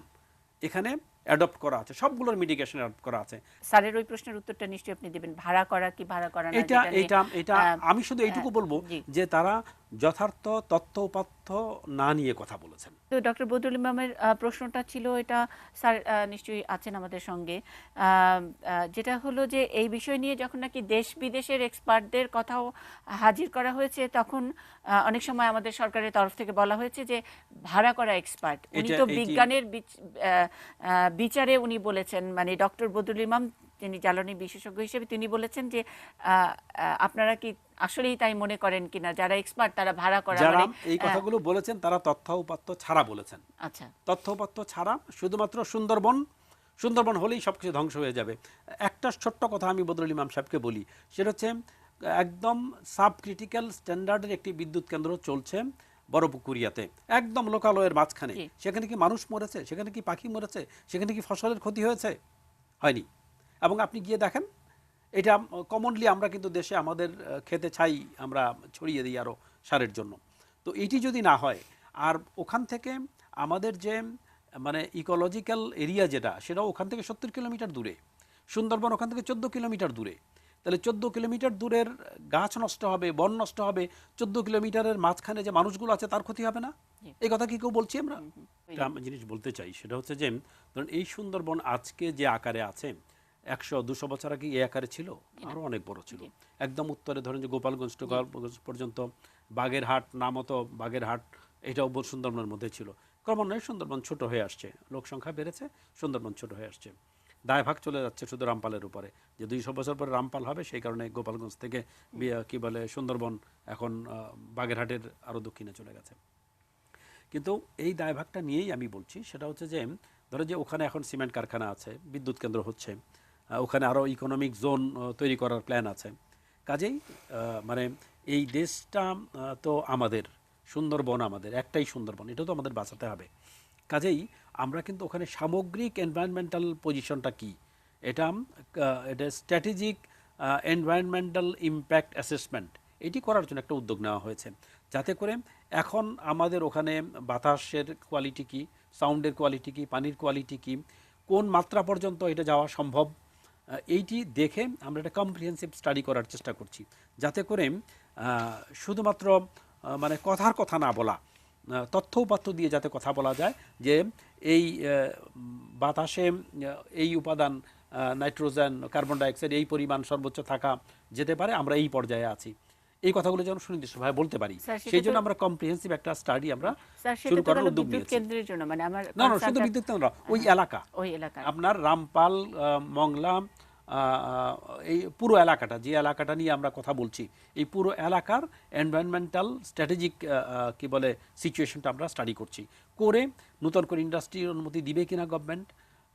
এখানে অ্যাডপ্ট করা আছে, সবগুলোর মিটিগেশন অ্যাডপ্ট করা আছে। স্যারের ওই প্রশ্নের উত্তরটা নিশ্চয়ই আপনি দিবেন, ভাড়া করা কি ভাড়া করা না। এটা আমি শুধু এইটুকু বলবো যে তারা যথার্থ তথ্য উপাত্ত না নিয়ে কথা বলেছেন। তো ডক্টর বদরুল ইমামের প্রশ্নটা ছিল, এটা স্যার নিশ্চয়ই আছেন আমাদের সঙ্গে, যেটা হলো যে এই বিষয় নিয়ে যখন নাকি দেশ বিদেশের এক্সপার্টদের কথাও হাজির করা হয়েছে, তখন অনেক সময় আমাদের সরকারের তরফ থেকে বলা হয়েছে যে ভাড়া করা এক্সপার্ট, উনি তো বিজ্ঞানের বিচারে উনি বলেছেন, মানে ডক্টর বদরুল ইমাম যিনি জ্বালানি বিশেষজ্ঞ হিসেবে তিনি বলেছেন যে আপনারা কি আসলেই তাই মনে করেন কিনা যারা এক্সপার্ট তারা ভাড়া করা, যারা এই কথাগুলো বলেছেন তারা তথ্য উপাত্ত ছাড়া বলেছেন। আচ্ছা, তথ্য উপাত্ত ছাড়া, শুধুমাত্র সুন্দরবন হলেই সবকিছু ধ্বংস হয়ে যাবে। একটা ছোট্ট কথা আমি বদরুল ইমাম সাহেবকে বলি, সেটা হচ্ছে একদম সাব ক্রিটিক্যাল স্ট্যান্ডার্ডের একটি বিদ্যুৎ কেন্দ্র চলছে বড়পুকুরিয়াতে, একদম লোকালয়ের মাঝখানে। সেখানে কি মানুষ মরেছে? সেখানে কি পাখি মরেছে? সেখানে কি ফসলের ক্ষতি হয়েছে? হয়নি। এবং আপনি গিয়ে দেখেন, এটা কমনলি আমরা কিন্তু দেশে আমাদের খেতে ছাই আমরা ছড়িয়ে দিই আরও সারের জন্য। তো এটি যদি না হয়, আর ওখান থেকে আমাদের যে মানে ইকোলজিক্যাল এরিয়া যেটা, সেটাও ওখান থেকে 70 কিলোমিটার দূরে, সুন্দরবন ওখান থেকে 14 কিলোমিটার দূরে, তাহলে 14 কিলোমিটার দূরের গাছ নষ্ট হবে, বন নষ্ট হবে, 14 কিলোমিটারের মাঝখানে যে মানুষগুলো আছে তার ক্ষতি হবে না? এই কথা কি কেউ বলছি আমরা? একটা জিনিস বলতে চাই, সেটা হচ্ছে যে ধরুন এই সুন্দরবন আজকে যে আকারে আছে, 100-200 বছর আগে এই আকারে ছিল, আরও অনেক বড় ছিল। একদম উত্তরে ধরেন যে গোপালগঞ্জ পর্যন্ত, বাগেরহাট নামতো বাগেরহাট, এটাও সুন্দরবনের মধ্যে ছিল। ক্রমান্বয়ে সুন্দরবন ছোট হয়ে আসছে, লোক সংখ্যা বেড়েছে, সুন্দরবন ছোট হয়ে আসছে, দায়ভাগ চলে যাচ্ছে শুধু রামপালের উপরে, যে 200 বছর পরে রামপাল হবে, সেই কারণে গোপালগঞ্জ থেকে কি বলে সুন্দরবন এখন বাগেরহাটের আরও দক্ষিণে চলে গেছে। কিন্তু এই দায়ভাগটা নিয়েই আমি বলছি, সেটা হচ্ছে যে ধরো যে ওখানে এখন সিমেন্ট কারখানা আছে, বিদ্যুৎ কেন্দ্র হচ্ছে, ওখানে আরও ইকোনমিক জোন তৈরি করার প্ল্যান আছে। কাজেই মানে এই দেশটা তো আমাদের, সুন্দরবন আমাদের একটাই সুন্দরবন, এটা তো আমাদের বাঁচাতে হবে। কাজেই আমরা কিন্তু ওখানে সামগ্রিক এনভায়রনমেন্টাল পজিশনটা কি, এটা স্ট্র্যাটেজিক এনভায়রনমেন্টাল ইম্প্যাক্ট অ্যাসেসমেন্ট, এটি করার জন্য একটা উদ্যোগ নেওয়া হয়েছে, যাতে করে এখন আমাদের ওখানে বাতাসের কোয়ালিটি কি, সাউন্ডের কোয়ালিটি কি, পানির কোয়ালিটি কি, কোন মাত্রা পর্যন্ত এটা যাওয়া সম্ভব, এইটি দেখে আমরা একটা কম্প্রিহেন্সিভ স্টাডি করার চেষ্টা করছি, যাতে করে শুধুমাত্র মানে কথার কথা না বলা, তথ্য উপাত্ত দিয়ে যাতে কথা বলা যায় যে এই বাতাসে এই উপাদান নাইট্রোজেন, কার্বন ডাইঅক্সাইড এই পরিমাণ সর্বোচ্চ থাকা যেতে পারে, আমরা এই পর্যায়ে আছি, এই কথাগুলো যেন সুনির্দিষ্টভাবে বলতে পারি। স্যার, সেটা সেই জন্য তো- আমরা কম্প্রিহেন্সিভ একটা স্টাডি আমরা স্যার, সেটা শুরু তো করার গেল উদ্যোগ বিদ্যুৎ নিয়েছি। কেন্দ্রের জন্য, মানে আমার না না, শুধু concern-টা- বিদ্যুৎ কেন্দ্র না, ওই এলাকা, ওই এলাকা আপনার রামপাল, মংলা, এই পুরো এলাকাটা, যে এলাকাটা নিয়ে আমরা কথা বলছি, এই পুরো এলাকার এনভায়রনমেন্টাল স্ট্র্যাটেজিক কি বলে সিচুয়েশনটা আমরা স্টাডি করছি, করে নতুন করে ইন্ডাস্ট্রির অনুমতি দিবে কিনা গভর্নমেন্ট,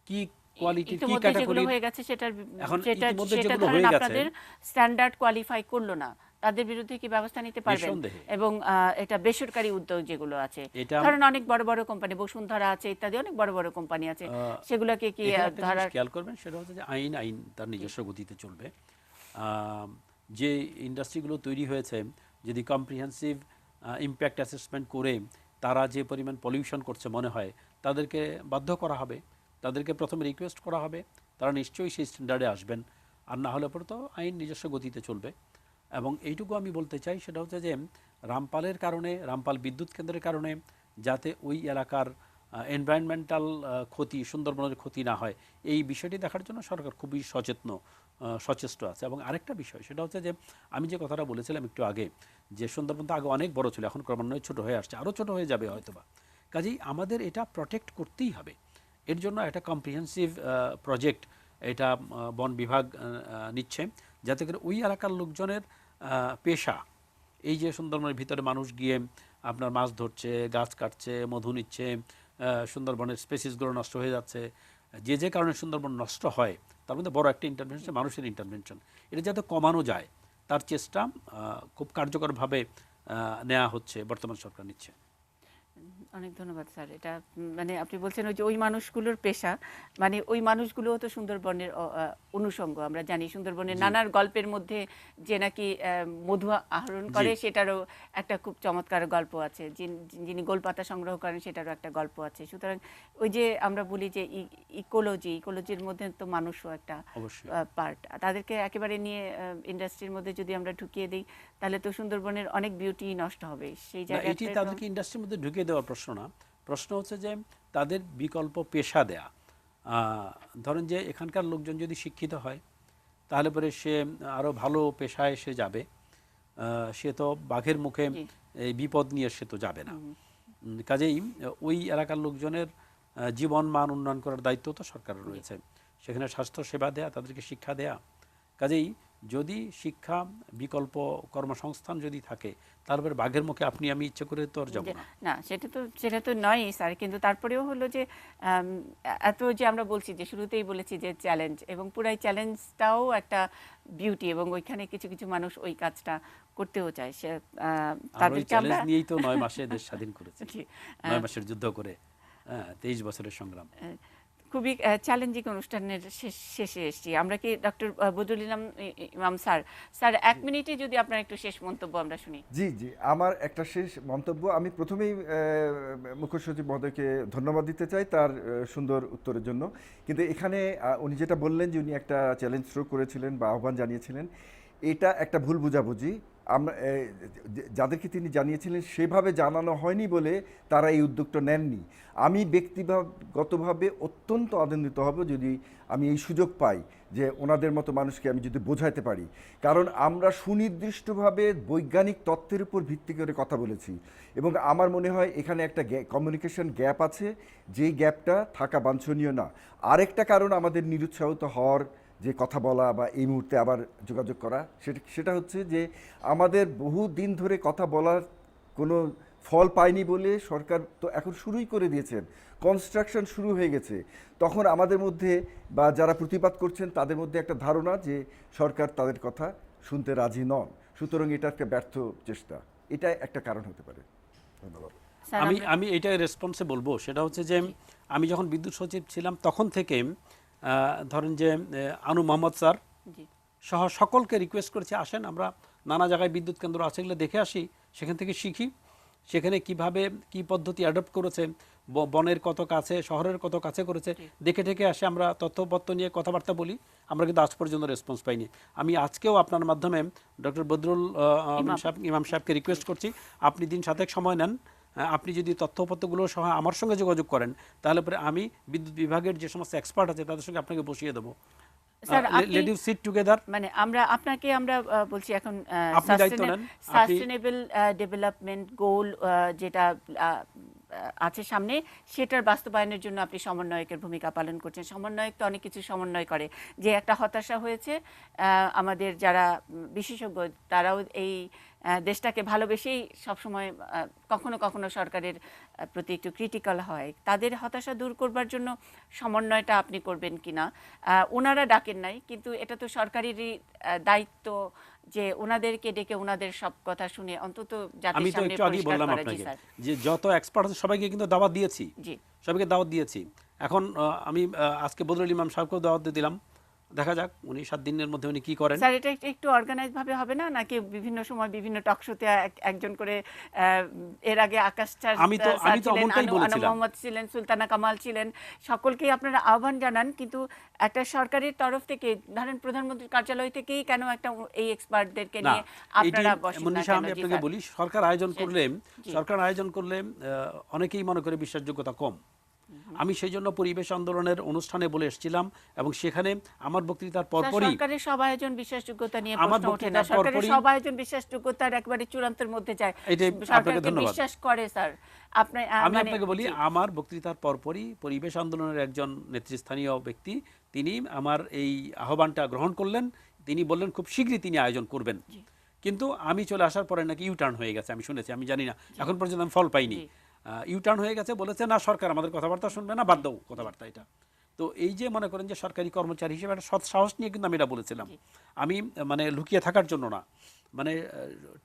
কি কোয়ালিটি, কি ইতিমধ্যে যেগুলো ক্যাটাগরি। হয়ে গেছে সেটার এখন যেটা ইতিমধ্যে সেটা যেগুলো ধরেন হয়ে গেছে, আপনাদের স্ট্যান্ডার্ড কোয়ালিফাই করলো না, তাদের বিরুদ্ধে কি ব্যবস্থা নিতে পারবেন? নিঃসন্দেহে। এবং এটা বেসরকারি উদ্যোগ যেগুলো আছে, এটা- ধরেন অনেক বড় বড় কোম্পানি, বসুন্ধরা আছে ইত্যাদি, অনেক বড় বড় কোম্পানি আছে, সেগুলোকে কি এখানে একটা জিনিস ধরার? খেয়াল করবেন, সেটা হচ্ছে যে আইন তার নিজস্ব গতিতে চলবে। যে ইন্ডাস্ট্রিগুলো তৈরি হয়েছে, যদি কম্প্রিহেন্সিভ ইম্প্যাক্ট অ্যাসেসমেন্ট করে তারা যে পরিমাণ পলিউশন করছে মনে হয়, তাদেরকে বাধ্য করা হবে, তাদেরকে প্রথমে রিকোয়েস্ট করা হবে, তারা নিশ্চয়ই সেই স্ট্যান্ডার্ডে আসবেন, আর না হলে পরে তো আইন নিজস্ব গতিতে চলবে। এবং এইটুকু আমি বলতে চাই, সেটা হচ্ছে যে রামপালের কারণে, রামপাল বিদ্যুৎ কেন্দ্রের কারণে যাতে ওই এলাকার এনভায়রনমেন্টাল ক্ষতি, সুন্দরবনের ক্ষতি না হয়, এই বিষয়টি দেখার জন্য সরকার খুবই সচেষ্ট আছে। এবং আরেকটা বিষয়, সেটা হচ্ছে যে আমি যে কথাটা বলেছিলাম একটু আগে, যে সুন্দরবন তো আগে অনেক বড় ছিল, এখন ক্রমান্বয়ে ছোট হয়ে আসছে, আরও ছোট হয়ে যাবে হয়তোবা। কাজেই আমাদের এটা প্রটেক্ট করতেই হবে। এর জন্য একটা কম্প্রিহেন্সিভ প্রজেক্ট এটা বন বিভাগ নিচ্ছে, যাতে করে ওই এলাকার লোকজনের পেশা, এই যে সুন্দরবনের ভিতরে মানুষ গিয়ে আপনার মাছ ধরছে, গাছ কাটছে, মধু নিচ্ছে, সুন্দরবনের স্পেসিসগুলো নষ্ট হয়ে যাচ্ছে, যে কারণে সুন্দরবন নষ্ট হয়, তার মধ্যে বড় একটা ইন্টারভেনশন মানুষের ইন্টারভেনশন, এটা যাতে কমানো যায় তার চেষ্টা খুব কার্যকরভাবে নেওয়া হচ্ছে, বর্তমান সরকার নিচ্ছে। অনেক ধন্যবাদ স্যার। এটা মানে আপনি বলছেন ওই যে ওই মানুষগুলোর পেশা, মানে ওই মানুষগুলোও তো সুন্দরবনের অনুষঙ্গ। আমরা জানি সুন্দরবনের নানার গল্পের মধ্যে যে নাকি মধু আহরণ করে, সেটারও একটা খুব চমৎকার গল্প আছে, যিনি গোলপাতা সংগ্রহ করেন সেটারও একটা গল্প আছে। সুতরাং ওই যে আমরা বলি যে ইকোলজির মধ্যে তো মানুষও একটা পার্ট, তাদেরকে একেবারে নিয়ে ইন্ডাস্ট্রির মধ্যে যদি আমরা ঢুকিয়ে দিই, তাহলে তো সুন্দরবনের অনেক বিউটি নষ্ট হবে। সেই এটি তাদেরকে ইন্ডাস্ট্রির মধ্যে ঢুকিয়ে দেওয়ার প্রশ্ন না, প্রশ্ন হচ্ছে যে তাদের বিকল্প পেশা দেয়া। ধরেন যে এখানকার লোকজন যদি শিক্ষিত হয়, তাহলে পরে সে আরও ভালো পেশায় সে যাবে, সে তো বাঘের মুখে এই বিপদ নিয়ে সে তো যাবে না। কাজেই ওই এলাকার লোকজনের জীবন মান উন্নয়ন করার দায়িত্ব তো সরকারের রয়েছে, সেখানে স্বাস্থ্য সেবা দেয়া, তাদেরকে শিক্ষা দেয়া। কাজেই যদি শিক্ষা, বিকল্প কর্মসংস্থান যদি থাকে, তারপরে বাঘের মুখে আপনি আমি ইচ্ছে করে তো আর যাব না। না, সেটা তো নয় স্যার, কিন্তু তারপরেও হলো যে এত যে আমরা বলছি, যে শুরুতেই বলেছি যে চ্যালেঞ্জ, এবং পুরাই চ্যালেঞ্জটাও একটা বিউটি, এবং ওইখানে কিছু কিছু মানুষ ওই কাজটা করতেও চায়। সে তাদেরকে আমরা নিয়েই তো 9 মাসে দেশ স্বাধীন করেছি, 9 মাসের যুদ্ধ করে, 23 বছরের সংগ্রাম। খুবই চ্যালেঞ্জিং অনুষ্ঠানের শেষে এসেছি আমরা। কি ডক্টর বদরুল ইমাম স্যার 1 মিনিটে যদি আপনার একটু শেষ মন্তব্য আমরা শুনি। জি, আমার একটা শেষ মন্তব্য। আমি প্রথমেই মুখ্য সচিব মহোদয়কে ধন্যবাদ দিতে চাই তার সুন্দর উত্তরের জন্য। কিন্তু এখানে উনি যেটা বললেন যে উনি একটা চ্যালেঞ্জ থ্রো করেছিলেন বা আহ্বান জানিয়েছিলেন, এটা একটা ভুল বোঝাবুঝি। আমরা যাদেরকে তিনি জানিয়েছিলেন সেভাবে জানানো হয়নি বলে তারা এই উদ্যোগটা নেননি। আমি ব্যক্তিগতভাবে অত্যন্ত আনন্দিত হব যদি আমি এই সুযোগ পাই যে ওনাদের মতো মানুষকে আমি যদি বোঝাতে পারি, কারণ আমরা সুনির্দিষ্টভাবে বৈজ্ঞানিক তত্ত্বের উপর ভিত্তি করে কথা বলেছি, এবং আমার মনে হয় এখানে একটা কমিউনিকেশন গ্যাপ আছে, যেই গ্যাপটা থাকা বাঞ্ছনীয় না। আরেকটা কারণ আমাদের নিরুৎসাহিত হওয়ার, যে কথা বলা বা এই মুহূর্তে আবার যোগাযোগ করা, সেটা হচ্ছে যে আমাদের বহু দিন ধরে কথা বলার কোনো ফল পায়নি বলে সরকার তো এখন শুরুই করে দিয়েছেন, কনস্ট্রাকশন শুরু হয়ে গেছে। তখন আমাদের মধ্যে বা যারা প্রতিবাদ করছেন তাদের মধ্যে একটা ধারণা যে সরকার তাদের কথা শুনতে রাজি নন, সুতরাং এটা একটা ব্যর্থ চেষ্টা, এটা একটা কারণ হতে পারে। ধন্যবাদ। আমি এটাই রেসপন্সে বলবো, সেটা হচ্ছে যে আমি যখন বিদ্যুৎ সচিব ছিলাম তখন থেকে ধরেন যে আনু মোহাম্মদ স্যার সহ সকলকে রিকোয়েস্ট করেছি, আসেন আমরা নানা জায়গায় বিদ্যুৎ কেন্দ্র আছে এগুলো দেখে আসি, সেখান থেকে শিখি, সেখানে কিভাবে কি পদ্ধতি অ্যাডপ্ট করেছে বনের কত কাছে, শহরের কত কাছে করেছে, দেখে ঠেকে আসে আমরা তথ্যপত্র নিয়ে কথাবার্তা বলি, আমরা কিন্তু আজ পর্যন্ত রেসপন্স পাইনি। আমি আজকেও আপনার মাধ্যমে ডক্টর বদরুল ইমাম সাহেবকে রিকোয়েস্ট করছি, আপনি দিন সাতেক সময় নেন, আপনি যদি তথ্যপত্রগুলো সহ আমার সঙ্গে যোগাযোগ করেন, তাহলে পরে আমি বিদ্যুৎ বিভাগের যে সমস্ত এক্সপার্ট আছে তাদের সঙ্গে আপনাকে বসিয়ে দেবো। Sir, let you sit together. মানে আমরা বলছি এখন আপনি দায়িত্ব নেন, সাস্টেনেবল ডেভেলপমেন্ট গোল যেটা আছে সামনে, সেটার বাস্তবায়নের জন্য আপনি সমন্বয়কের ভূমিকা পালন করছেন। সমন্বয়ক তো অনেক কিছু সমন্বয় করে। যে একটা হতাশা হয়েছে, আমাদের যারা বিশেষজ্ঞ তারাও এই দেশটাকে ভালোবেসেই সবসময় কখনো কখনো সরকারের প্রতি একটু ক্রিটিক্যাল হয়, তাদের হতাশা দূর করবার জন্য সমন্বয়টা আপনি করবেন কিনা? ওনারা ডাকেন নাই, কিন্তু এটা তো সরকারেরই দায়িত্ব যে ওনাদেরকে ডেকে ওনাদের সব কথা শুনে অন্তত আমি জাতির তো সামনে একটু আগেই পরিষ্কার বললাম করা। জি আপনাকে স্যার, যে যত এক্সপার্ট আছে সবাইকে কিন্তু দাওয়াত দিয়েছি, জি সবাইকে দাওয়াত দিয়েছি। এখন আমি আজকে বদরুল ইমাম সাহেবকেও দাওয়াত দিয়ে দিলাম, দেখা যাক উনি 7 দিনের মধ্যে উনি কি করেন। স্যার, এটা একটু অর্গানাইজ ভাবে হবে না, নাকি বিভিন্ন সময় বিভিন্ন টক শোতে একজন করে, এর আগে আকাশ স্যার আমি তো এমনটাই বলেছিলাম। মোহাম্মদ ছিলেন, সুলতানা কামাল ছিলেন, সকলকেই আপনারা আহ্বান জানান, কিন্তু একটা সরকারের তরফ থেকে ধরেন প্রধানমন্ত্রীর কার্যালয় থেকেই কেন একটা এই এক্সপার্টদেরকে না, নিয়ে আপনারা বসেন না মনীষা, কেন? আমি জি আপনাকে স্যার। বলি, সরকার আয়োজন করলে অনেকেই মনে করে বিশ্বাসযোগ্যতা কম। আমি সেই জন্য পরিবেশ আন্দোলনের অনুষ্ঠানে বলে এসেছিলাম, এবং সেখানে আমার বক্তৃতার পরপরই সরকারের সব আয়োজন বিশ্বাসযোগ্যতা নিয়ে আমার প্রশ্ন ওঠে না। বক্তৃতার সরকারের পরপরই সব আয়োজন বিশ্বাসযোগ্যতার একবারে চূড়ান্তের মধ্যে যায়। এটাই আপনাকে সরকারকে ধন্যবাদ। বিশ্বাস করে স্যার। আমি আপনাকে বলি, আমার বক্তৃতার পরপরই পরিবেশ আন্দোলনের একজন নেতৃস্থানীয় ব্যক্তি তিনি আমার এই আহ্বানটা গ্রহণ করলেন। তিনি বললেন খুব শীঘ্রই তিনি আয়োজন করবেন। কিন্তু আমি চলে আসার পরে নাকি ইউটার্ন হয়ে গেছে, আমি শুনেছি, আমি জানি না, এখন পর্যন্ত আমি ফল পাইনি। ইউটার্ন হয়ে গেছে, বলেছে না সরকার আমাদের কথাবার্তা শুনবে না, বাদ দাও কথাবার্তা এটা। তো এই যে মনে করেন যে সরকারি কর্মচারী হিসেবে একটা সৎ সাহস নিয়ে কিন্তু আমি এটা বলেছিলাম। আমি মানে লুকিয়ে থাকার জন্য না, মানে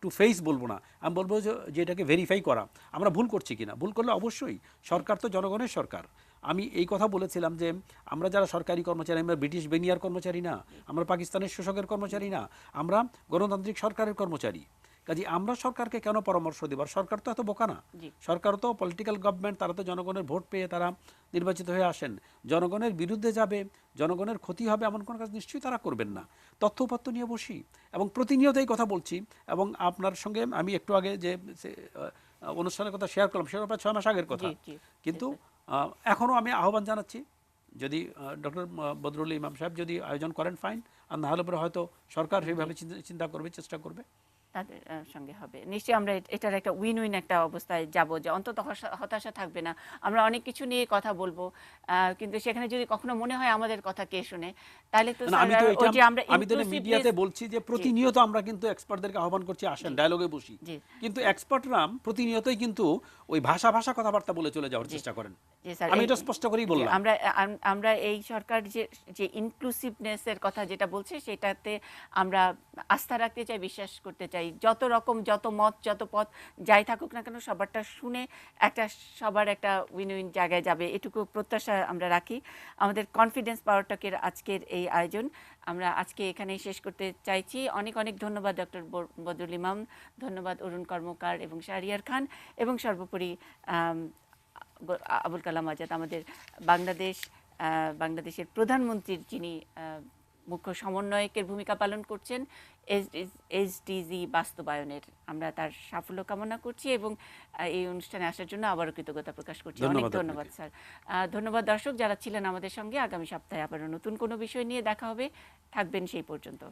টু ফেস বলবো না, আমি বলবো যে এটাকে ভেরিফাই করা, আমরা ভুল করছি কিনা। ভুল করলে অবশ্যই, সরকার তো জনগণের সরকার। আমি এই কথা বলেছিলাম যে আমরা যারা সরকারি কর্মচারী, আমরা ব্রিটিশ বেনিয়ার কর্মচারী না, আমরা পাকিস্তানের শোষকের কর্মচারী না, আমরা গণতান্ত্রিক সরকারের কর্মচারী। কাজে আমরা সরকারকে কেন পরামর্শ দেব? সরকার তো এত বোকা না, সরকার তো পলিটিক্যাল গভর্নমেন্ট, তারা তো জনগণের ভোট পেয়ে তারা নির্বাচিত হয়ে আসেন। জনগণের বিরুদ্ধে যাবে, জনগণের ক্ষতি হবে এমন কোনো কাজ নিশ্চয়ই তারা করবেন না। তথ্যপত্র নিয়ে বসি এবং প্রতিনিয়ত এই কথা বলছি। এবং আপনার সঙ্গে আমি একটু আগে যে অনুষ্ঠানের কথা শেয়ার করলাম, সেটা প্রায় 6 মাস আগের কথা, কিন্তু এখনও আমি আহ্বান জানাচ্ছি, যদি ডক্টর বদরুল ইমাম সাহেব যদি আয়োজন করেন ফাইন, আর না হলে পরে হয়তো সরকার সেইভাবে চিন্তা করবে, চেষ্টা করবে, তাদের সঙ্গে হবে নিশ্চয়ই। আমরা এটার একটা উইন উইন একটা অবস্থায় যাব, যে অন্তত হতাশা থাকবে না। আমরা অনেক কিছু নিয়ে কথা বলবো, কিন্তু সেখানে যদি কখনো মনে হয় আমাদের কথা কে শুনে, তাহলে তো আমি তো মিডিয়াতে বলছি যে প্রতিনিয়ত আমরা কিন্তু এক্সপার্টদেরকে আহ্বান করছি, আসেন ডায়ালগে বসি, কিন্তু এক্সপার্টরা প্রতিনিয়তই কিন্তু ওই ভাষা কথাবার্তা বলে চলে যাওয়ার চেষ্টা করেন। আমি এটা স্পষ্ট করেই বললাম। আমরা এই সরকার যে ইনক্লুসিভনেসের কথা যেটা বলছে, সেটাতে আমরা আস্থা রাখতে চাই, বিশ্বাস করতে চাই। যত রকম, যত মত, যত পথ যাই থাকুক না কেন, সবারটা শুনে সবার একটা উইন উইন জায়গায় যাবে, এটুকু প্রত্যাশা আমরা রাখি। আমাদের কনফিডেন্স পাওয়ারটাকের আজকের এই আয়োজন আমরা আজকে এখানেই শেষ করতে চাইছি। অনেক অনেক ধন্যবাদ ডক্টর বদরুল ইমাম, ধন্যবাদ অরুণ কর্মকার এবং শাহরিয়ার খান, এবং সর্বোপরি আবুল কালাম আজাদ, আমাদের বাংলাদেশের প্রধানমন্ত্রীর যিনি মুখ্য সমন্বয়কের ভূমিকা পালন করছেন এসডিজি বাস্তবায়নের। আমরা তার সাফল্য কামনা করছি এবং এই অনুষ্ঠানে আসার জন্য আবারও কৃতজ্ঞতা প্রকাশ করছি। অনেক ধন্যবাদ স্যার। ধন্যবাদ দর্শক যারা ছিলেন আমাদের সঙ্গে। আগামী সপ্তাহে আবারও নতুন কোনো বিষয় নিয়ে দেখা হবে, থাকবেন সেই পর্যন্ত।